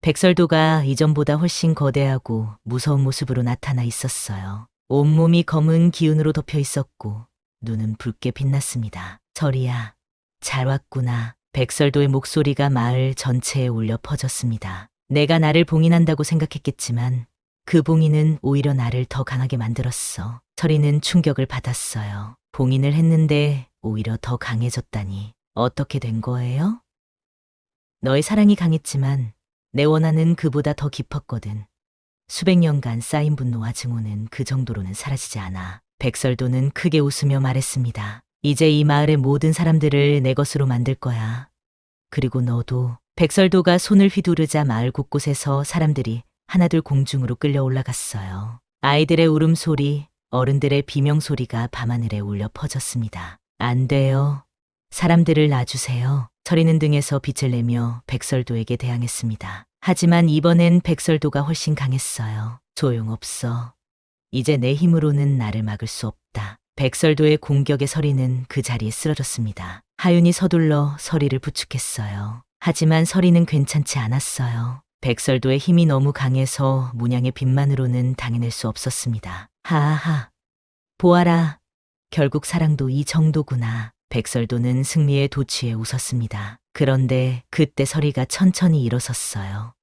백설도가 이전보다 훨씬 거대하고 무서운 모습으로 나타나 있었어요. 온몸이 검은 기운으로 덮여 있었고 눈은 붉게 빛났습니다. 철이야, 잘 왔구나. 백설도의 목소리가 마을 전체에 울려 퍼졌습니다. 내가 나를 봉인한다고 생각했겠지만 그 봉인은 오히려 나를 더 강하게 만들었어. 철이는 충격을 받았어요. 봉인을 했는데 오히려 더 강해졌다니. 어떻게 된 거예요? 너의 사랑이 강했지만 내 원한은 그보다 더 깊었거든. 수백 년간 쌓인 분노와 증오는 그 정도로는 사라지지 않아. 백설도는 크게 웃으며 말했습니다. 이제 이 마을의 모든 사람들을 내 것으로 만들 거야. 그리고 너도. 백설도가 손을 휘두르자 마을 곳곳에서 사람들이 하나둘 공중으로 끌려 올라갔어요. 아이들의 울음소리, 어른들의 비명소리가 밤하늘에 울려 퍼졌습니다. 안 돼요. 사람들을 놔주세요. 철이는 등에서 빛을 내며 백설도에게 대항했습니다. 하지만 이번엔 백설도가 훨씬 강했어요. 소용없어. 이제 내 힘으로는 나를 막을 수 없다. 백설도의 공격에 서리는 그 자리에 쓰러졌습니다. 하윤이 서둘러 서리를 부축했어요. 하지만 서리는 괜찮지 않았어요. 백설도의 힘이 너무 강해서 문양의 빛만으로는 당해낼 수 없었습니다. 하하, 보아라. 결국 사랑도 이 정도구나. 백설도는 승리의 도취에 웃었습니다. 그런데 그때 서리가 천천히 일어섰어요.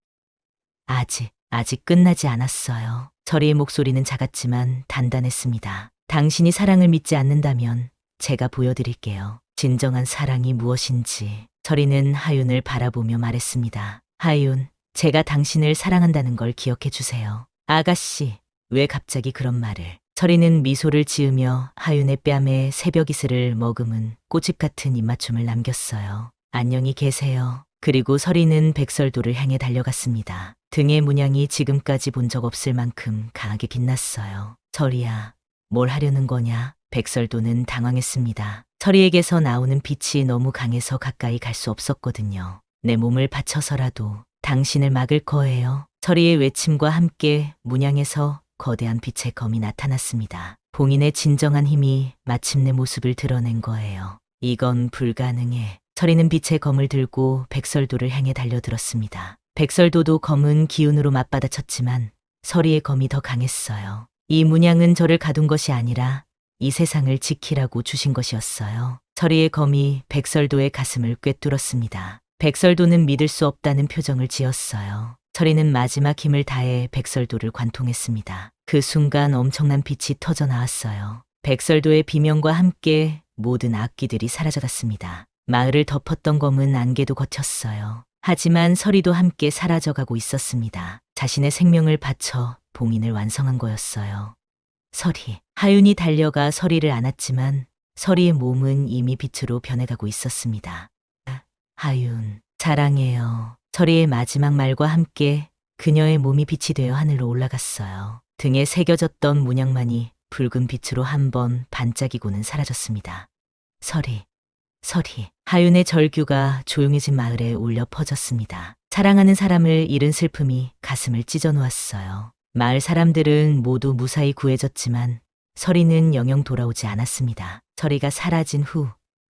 아직 끝나지 않았어요. 서리의 목소리는 작았지만 단단했습니다. 당신이 사랑을 믿지 않는다면 제가 보여드릴게요. 진정한 사랑이 무엇인지. 서리는 하윤을 바라보며 말했습니다. 하윤, 제가 당신을 사랑한다는 걸 기억해 주세요. 아가씨, 왜 갑자기 그런 말을. 서리는 미소를 지으며 하윤의 뺨에 새벽 이슬을 머금은 꽃잎 같은 입맞춤을 남겼어요. 안녕히 계세요. 그리고 서리는 백설도를 향해 달려갔습니다. 등의 문양이 지금까지 본 적 없을 만큼 강하게 빛났어요. 서리야, 뭘 하려는 거냐? 백설도는 당황했습니다. 서리에게서 나오는 빛이 너무 강해서 가까이 갈 수 없었거든요. 내 몸을 바쳐서라도 당신을 막을 거예요. 서리의 외침과 함께 문양에서 거대한 빛의 검이 나타났습니다. 봉인의 진정한 힘이 마침내 모습을 드러낸 거예요. 이건 불가능해. 서리는 빛의 검을 들고 백설도를 향해 달려들었습니다. 백설도도 검은 기운으로 맞받아쳤지만 서리의 검이 더 강했어요. 이 문양은 저를 가둔 것이 아니라 이 세상을 지키라고 주신 것이었어요. 서리의 검이 백설도의 가슴을 꿰뚫었습니다. 백설도는 믿을 수 없다는 표정을 지었어요. 서리는 마지막 힘을 다해 백설도를 관통했습니다. 그 순간 엄청난 빛이 터져 나왔어요. 백설도의 비명과 함께 모든 악기들이 사라져갔습니다. 마을을 덮었던 검은 안개도 걷혔어요. 하지만 서리도 함께 사라져가고 있었습니다. 자신의 생명을 바쳐 봉인을 완성한 거였어요. 서리. 하윤이 달려가 서리를 안았지만 서리의 몸은 이미 빛으로 변해가고 있었습니다. 하윤, 사랑해요. 서리의 마지막 말과 함께 그녀의 몸이 빛이 되어 하늘로 올라갔어요. 등에 새겨졌던 문양만이 붉은 빛으로 한번 반짝이고는 사라졌습니다. 서리. 하윤의 절규가 조용해진 마을에 울려 퍼졌습니다. 사랑하는 사람을 잃은 슬픔이 가슴을 찢어놓았어요. 마을 사람들은 모두 무사히 구해졌지만 서리는 영영 돌아오지 않았습니다. 서리가 사라진 후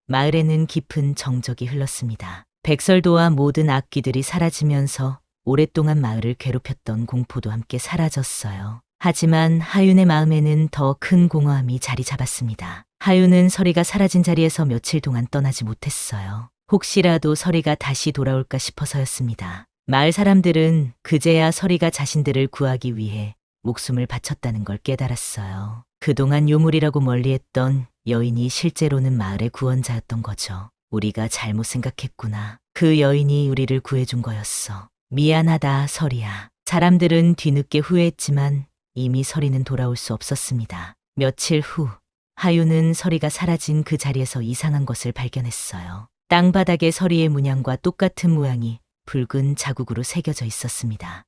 마을에는 깊은 정적이 흘렀습니다. 백설도와 모든 악귀들이 사라지면서 오랫동안 마을을 괴롭혔던 공포도 함께 사라졌어요. 하지만 하윤의 마음에는 더 큰 공허함이 자리 잡았습니다. 하윤은 서리가 사라진 자리에서 며칠 동안 떠나지 못했어요. 혹시라도 서리가 다시 돌아올까 싶어서였습니다. 마을 사람들은 그제야 서리가 자신들을 구하기 위해 목숨을 바쳤다는 걸 깨달았어요. 그동안 요물이라고 멀리했던 여인이 실제로는 마을의 구원자였던 거죠. 우리가 잘못 생각했구나. 그 여인이 우리를 구해준 거였어. 미안하다, 서리야. 사람들은 뒤늦게 후회했지만 이미 서리는 돌아올 수 없었습니다. 며칠 후 하윤은 서리가 사라진 그 자리에서 이상한 것을 발견했어요. 땅바닥에 서리의 문양과 똑같은 모양이 붉은 자국으로 새겨져 있었습니다.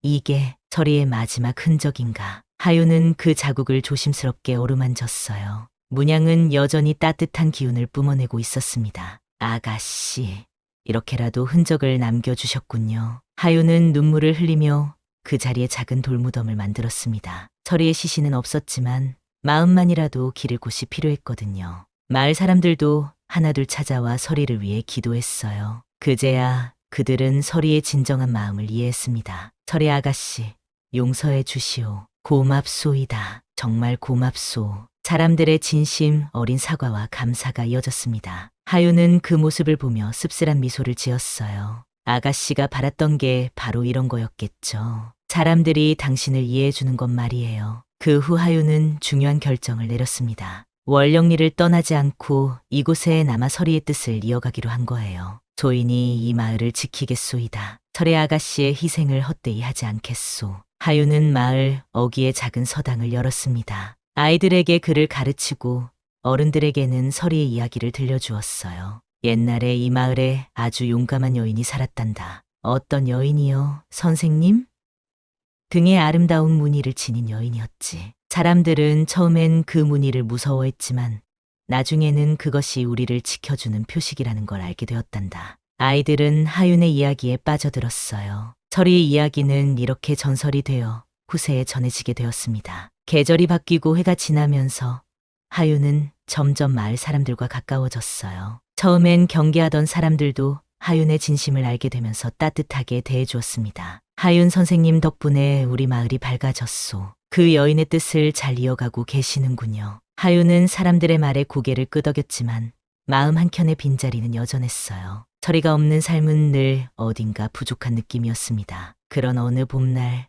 이게 서리의 마지막 흔적인가? 하윤은 그 자국을 조심스럽게 어루만졌어요. 문양은 여전히 따뜻한 기운을 뿜어내고 있었습니다. 아가씨, 이렇게라도 흔적을 남겨주셨군요. 하윤은 눈물을 흘리며 그 자리에 작은 돌무덤을 만들었습니다. 서리의 시신은 없었지만 마음만이라도 기를 곳이 필요했거든요. 마을 사람들도 하나둘 찾아와 서리를 위해 기도했어요. 그제야 그들은 서리의 진정한 마음을 이해했습니다. 서리 아가씨, 용서해 주시오. 고맙소이다. 정말 고맙소. 사람들의 진심 어린 사과와 감사가 이어졌습니다. 하윤은 그 모습을 보며 씁쓸한 미소를 지었어요. 아가씨가 바랐던 게 바로 이런 거였겠죠. 사람들이 당신을 이해해 주는 것 말이에요. 그 후 하윤은 중요한 결정을 내렸습니다. 월령리를 떠나지 않고 이곳에 남아 서리의 뜻을 이어가기로 한 거예요. 조인이 이 마을을 지키겠소이다. 서리 아가씨의 희생을 헛되이 하지 않겠소. 하윤은 마을 어귀에 작은 서당을 열었습니다. 아이들에게 글을 가르치고 어른들에게는 서리의 이야기를 들려주었어요. 옛날에 이 마을에 아주 용감한 여인이 살았단다. 어떤 여인이요, 선생님? 등에 아름다운 무늬를 지닌 여인이었지. 사람들은 처음엔 그 무늬를 무서워했지만 나중에는 그것이 우리를 지켜주는 표식이라는 걸 알게 되었단다. 아이들은 하윤의 이야기에 빠져들었어요. 서리의 이야기는 이렇게 전설이 되어 후세에 전해지게 되었습니다. 계절이 바뀌고 해가 지나면서 하윤은 점점 마을 사람들과 가까워졌어요. 처음엔 경계하던 사람들도 하윤의 진심을 알게 되면서 따뜻하게 대해주었습니다. 하윤 선생님 덕분에 우리 마을이 밝아졌소. 그 여인의 뜻을 잘 이어가고 계시는군요. 하윤은 사람들의 말에 고개를 끄덕였지만 마음 한켠의 빈자리는 여전했어요. 서리가 없는 삶은 늘 어딘가 부족한 느낌이었습니다. 그런 어느 봄날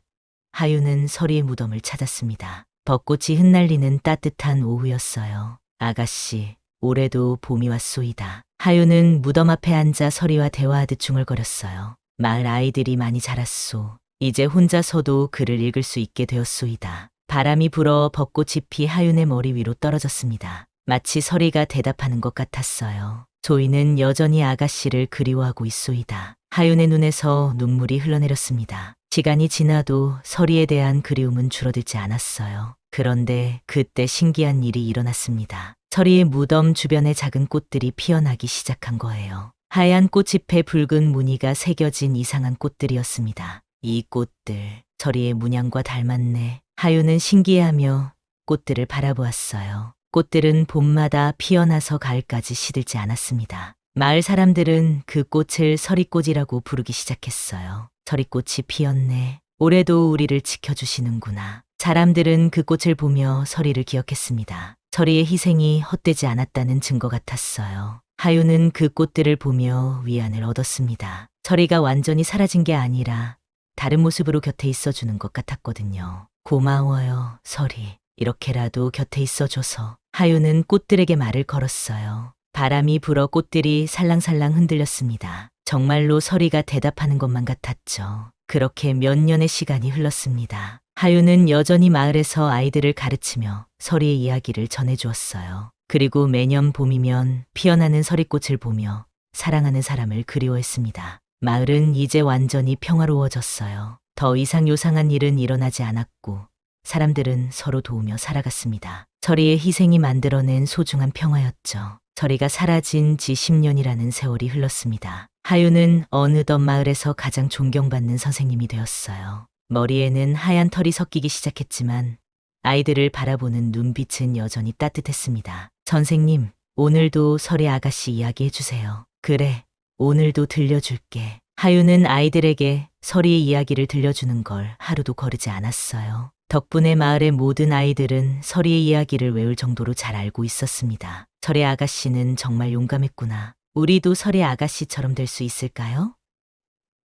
하윤은 서리의 무덤을 찾았습니다. 벚꽃이 흩날리는 따뜻한 오후였어요. 아가씨, 올해도 봄이 왔소이다. 하윤은 무덤 앞에 앉아 서리와 대화하듯 중얼거렸어요. 마을 아이들이 많이 자랐소. 이제 혼자서도 글을 읽을 수 있게 되었소이다. 바람이 불어 벚꽃잎이 하윤의 머리 위로 떨어졌습니다. 마치 서리가 대답하는 것 같았어요. 조이는 여전히 아가씨를 그리워하고 있소이다. 하윤의 눈에서 눈물이 흘러내렸습니다. 시간이 지나도 서리에 대한 그리움은 줄어들지 않았어요. 그런데 그때 신기한 일이 일어났습니다. 서리의 무덤 주변에 작은 꽃들이 피어나기 시작한 거예요. 하얀 꽃잎에 붉은 무늬가 새겨진 이상한 꽃들이었습니다. 이 꽃들, 서리의 문양과 닮았네. 하윤은 신기해하며 꽃들을 바라보았어요. 꽃들은 봄마다 피어나서 가을까지 시들지 않았습니다. 마을 사람들은 그 꽃을 서리꽃이라고 부르기 시작했어요. 서리꽃이 피었네. 올해도 우리를 지켜주시는구나. 사람들은 그 꽃을 보며 서리를 기억했습니다. 서리의 희생이 헛되지 않았다는 증거 같았어요. 하윤은 그 꽃들을 보며 위안을 얻었습니다. 서리가 완전히 사라진 게 아니라 다른 모습으로 곁에 있어주는 것 같았거든요. 고마워요, 서리. 이렇게라도 곁에 있어줘서. 하윤은 꽃들에게 말을 걸었어요. 바람이 불어 꽃들이 살랑살랑 흔들렸습니다. 정말로 서리가 대답하는 것만 같았죠. 그렇게 몇 년의 시간이 흘렀습니다. 하윤은 여전히 마을에서 아이들을 가르치며 서리의 이야기를 전해주었어요. 그리고 매년 봄이면 피어나는 서리꽃을 보며 사랑하는 사람을 그리워했습니다. 마을은 이제 완전히 평화로워졌어요. 더 이상 요상한 일은 일어나지 않았고 사람들은 서로 도우며 살아갔습니다. 서리의 희생이 만들어낸 소중한 평화였죠. 서리가 사라진 지 10년이라는 세월이 흘렀습니다. 하윤은 어느덧 마을에서 가장 존경받는 선생님이 되었어요. 머리에는 하얀 털이 섞이기 시작했지만 아이들을 바라보는 눈빛은 여전히 따뜻했습니다. 선생님, 오늘도 서리 아가씨 이야기해 주세요. 그래, 오늘도 들려줄게. 하윤은 아이들에게 서리의 이야기를 들려주는 걸 하루도 거르지 않았어요. 덕분에 마을의 모든 아이들은 서리의 이야기를 외울 정도로 잘 알고 있었습니다. 서리 아가씨는 정말 용감했구나. 우리도 서리 아가씨처럼 될 수 있을까요?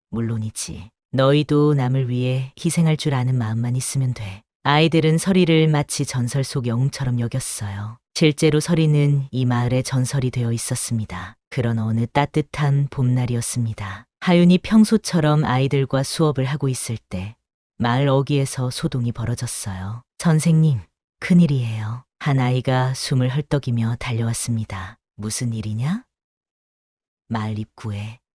물론이지. 너희도 남을 위해 희생할 줄 아는 마음만 있으면 돼. 아이들은 서리를 마치 전설 속 영웅처럼 여겼어요. 실제로 서리는 이 마을의 전설이 되어 있었습니다. 그런 어느 따뜻한 봄날이었습니다. 하윤이 평소처럼 아이들과 수업을 하고 있을 때 마을 어귀에서 소동이 벌어졌어요. 선생님, 큰일이에요. 한 아이가 숨을 헐떡이며 달려왔습니다. 무슨 일이냐?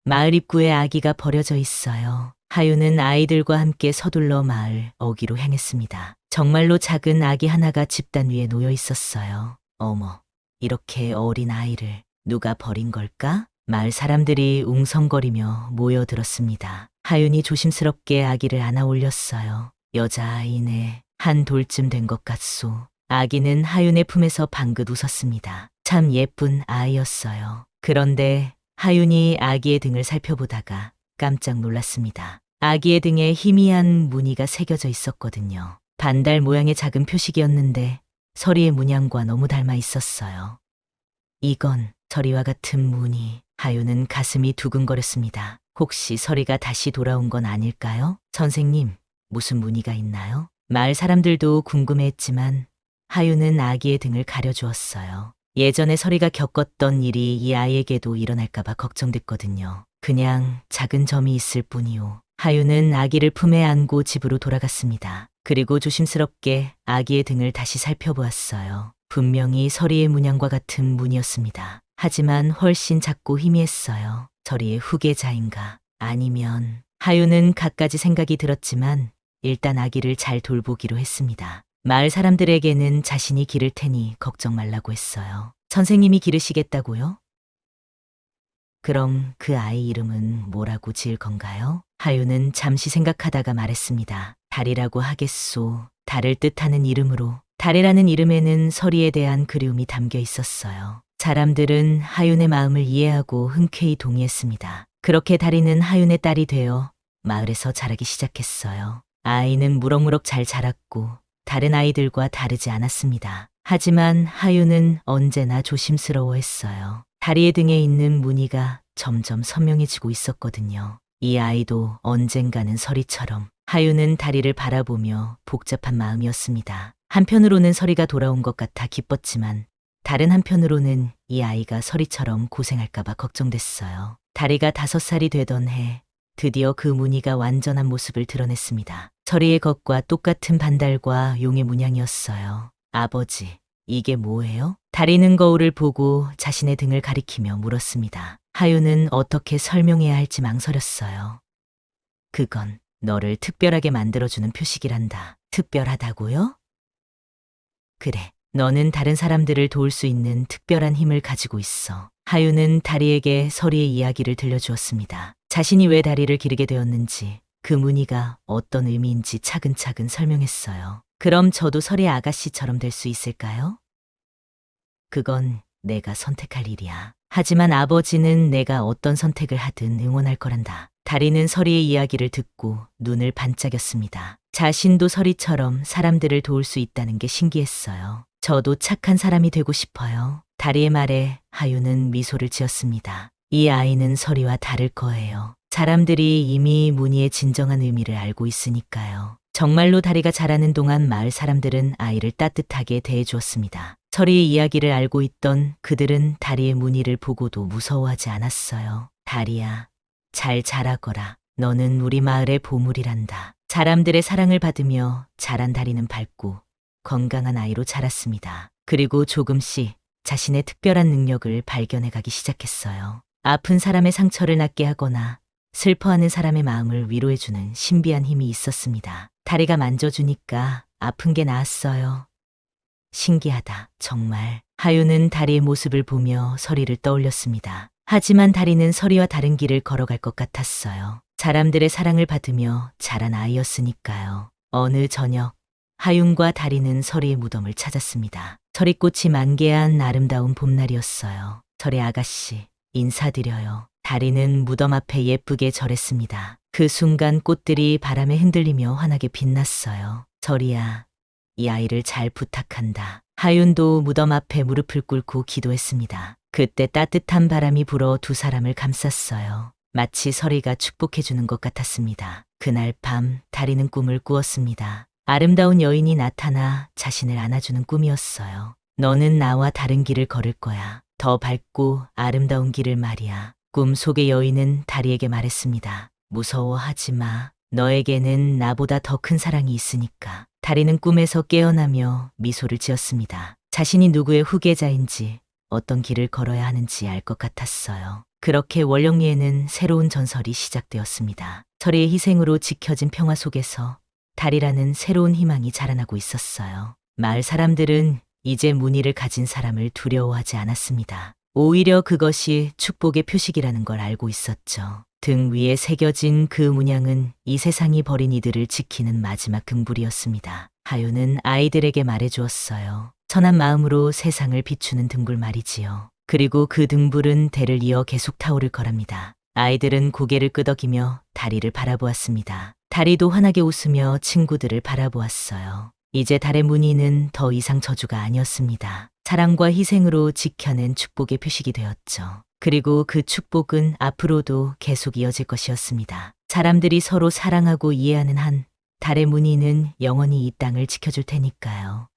마을 입구에 아기가 버려져 있어요. 하윤은 아이들과 함께 서둘러 마을 어귀로 향했습니다. 정말로 작은 아기 하나가 집단 위에 놓여 있었어요. 어머, 이렇게 어린 아이를 누가 버린 걸까? 마을 사람들이 웅성거리며 모여들었습니다. 하윤이 조심스럽게 아기를 안아 올렸어요. 여자아이네. 한 돌쯤 된 것 같소. 아기는 하윤의 품에서 방긋 웃었습니다. 참 예쁜 아이였어요. 그런데 하윤이 아기의 등을 살펴보다가 깜짝 놀랐습니다. 아기의 등에 희미한 무늬가 새겨져 있었거든요. 반달 모양의 작은 표식이었는데 서리의 문양과 너무 닮아 있었어요. 이건 서리와 같은 무늬. 하윤은 가슴이 두근거렸습니다. 혹시 서리가 다시 돌아온 건 아닐까요? 선생님, 무슨 무늬가 있나요? 마을 사람들도 궁금해했지만 하윤은 아기의 등을 가려주었어요. 예전에 서리가 겪었던 일이 이 아이에게도 일어날까봐 걱정됐거든요. 그냥 작은 점이 있을 뿐이요. 하윤은 아기를 품에 안고 집으로 돌아갔습니다. 그리고 조심스럽게 아기의 등을 다시 살펴보았어요. 분명히 서리의 문양과 같은 무늬였습니다. 하지만 훨씬 작고 희미했어요. 서리의 후계자인가? 아니면 하윤은 갖가지 생각이 들었지만 일단 아기를 잘 돌보기로 했습니다. 마을 사람들에게는 자신이 기를 테니 걱정 말라고 했어요. 선생님이 기르시겠다고요? 그럼 그 아이 이름은 뭐라고 지을 건가요? 하윤은 잠시 생각하다가 말했습니다. 달이라고 하겠소. 달을 뜻하는 이름으로. 달이라는 이름에는 서리에 대한 그리움이 담겨 있었어요. 사람들은 하윤의 마음을 이해하고 흔쾌히 동의했습니다. 그렇게 달이는 하윤의 딸이 되어 마을에서 자라기 시작했어요. 아이는 무럭무럭 잘 자랐고 다른 아이들과 다르지 않았습니다. 하지만 하윤은 언제나 조심스러워했어요. 다리의 등에 있는 무늬가 점점 선명해지고 있었거든요. 이 아이도 언젠가는 서리처럼. 하윤은 다리를 바라보며 복잡한 마음이었습니다. 한편으로는 서리가 돌아온 것 같아 기뻤지만 다른 한편으로는 이 아이가 서리처럼 고생할까봐 걱정됐어요. 다리가 5살이 되던 해 드디어 그 무늬가 완전한 모습을 드러냈습니다. 서리의 것과 똑같은 반달과 용의 문양이었어요. 아버지, 이게 뭐예요? 다리는 거울을 보고 자신의 등을 가리키며 물었습니다. 하윤은 어떻게 설명해야 할지 망설였어요. 그건 너를 특별하게 만들어주는 표식이란다. 특별하다고요? 그래, 너는 다른 사람들을 도울 수 있는 특별한 힘을 가지고 있어. 하윤은 다리에게 서리의 이야기를 들려주었습니다. 자신이 왜 다리를 기르게 되었는지, 그 무늬가 어떤 의미인지 차근차근 설명했어요. 그럼 저도 서리 아가씨처럼 될 수 있을까요? 그건 내가 선택할 일이야. 하지만 아버지는 내가 어떤 선택을 하든 응원할 거란다. 다리는 서리의 이야기를 듣고 눈을 반짝였습니다. 자신도 서리처럼 사람들을 도울 수 있다는 게 신기했어요. 저도 착한 사람이 되고 싶어요. 다리의 말에 하윤은 미소를 지었습니다. 이 아이는 서리와 다를 거예요. 사람들이 이미 무늬의 진정한 의미를 알고 있으니까요. 정말로 다리가 자라는 동안 마을 사람들은 아이를 따뜻하게 대해주었습니다. 서리의 이야기를 알고 있던 그들은 다리의 무늬를 보고도 무서워하지 않았어요. 다리야, 잘 자라거라. 너는 우리 마을의 보물이란다. 사람들의 사랑을 받으며 자란 다리는 밝고 건강한 아이로 자랐습니다. 그리고 조금씩 자신의 특별한 능력을 발견해가기 시작했어요. 아픈 사람의 상처를 낫게 하거나 슬퍼하는 사람의 마음을 위로해주는 신비한 힘이 있었습니다. 다리가 만져주니까 아픈 게 나았어요. 신기하다, 정말. 하윤은 다리의 모습을 보며 서리를 떠올렸습니다. 하지만 다리는 서리와 다른 길을 걸어갈 것 같았어요. 사람들의 사랑을 받으며 자란 아이였으니까요. 어느 저녁, 하윤과 다리는 서리의 무덤을 찾았습니다. 서리꽃이 만개한 아름다운 봄날이었어요. 서리 아가씨, 인사드려요. 다리는 무덤 앞에 예쁘게 절했습니다. 그 순간 꽃들이 바람에 흔들리며 환하게 빛났어요. 서리야, 이 아이를 잘 부탁한다. 하윤도 무덤 앞에 무릎을 꿇고 기도했습니다. 그때 따뜻한 바람이 불어 두 사람을 감쌌어요. 마치 서리가 축복해주는 것 같았습니다. 그날 밤 다리는 꿈을 꾸었습니다. 아름다운 여인이 나타나 자신을 안아주는 꿈이었어요. 너는 나와 다른 길을 걸을 거야. 더 밝고 아름다운 길을 말이야. 꿈 속의 여인은 다리에게 말했습니다. 무서워하지 마. 너에게는 나보다 더 큰 사랑이 있으니까. 다리는 꿈에서 깨어나며 미소를 지었습니다. 자신이 누구의 후계자인지 어떤 길을 걸어야 하는지 알 것 같았어요. 그렇게 월령리에는 새로운 전설이 시작되었습니다. 서리의 희생으로 지켜진 평화 속에서 달이라는 새로운 희망이 자라나고 있었어요. 마을 사람들은 이제 무늬를 가진 사람을 두려워하지 않았습니다. 오히려 그것이 축복의 표식이라는 걸 알고 있었죠. 등 위에 새겨진 그 문양은 이 세상이 버린 이들을 지키는 마지막 등불이었습니다. 하유는 아이들에게 말해주었어요. 선한 마음으로 세상을 비추는 등불 말이지요. 그리고 그 등불은 대를 이어 계속 타오를 거랍니다. 아이들은 고개를 끄덕이며 다리를 바라보았습니다. 다리도 환하게 웃으며 친구들을 바라보았어요. 이제 달의 무늬는 더 이상 저주가 아니었습니다. 사랑과 희생으로 지켜낸 축복의 표식이 되었죠. 그리고 그 축복은 앞으로도 계속 이어질 것이었습니다. 사람들이 서로 사랑하고 이해하는 한 달의 무늬는 영원히 이 땅을 지켜줄 테니까요.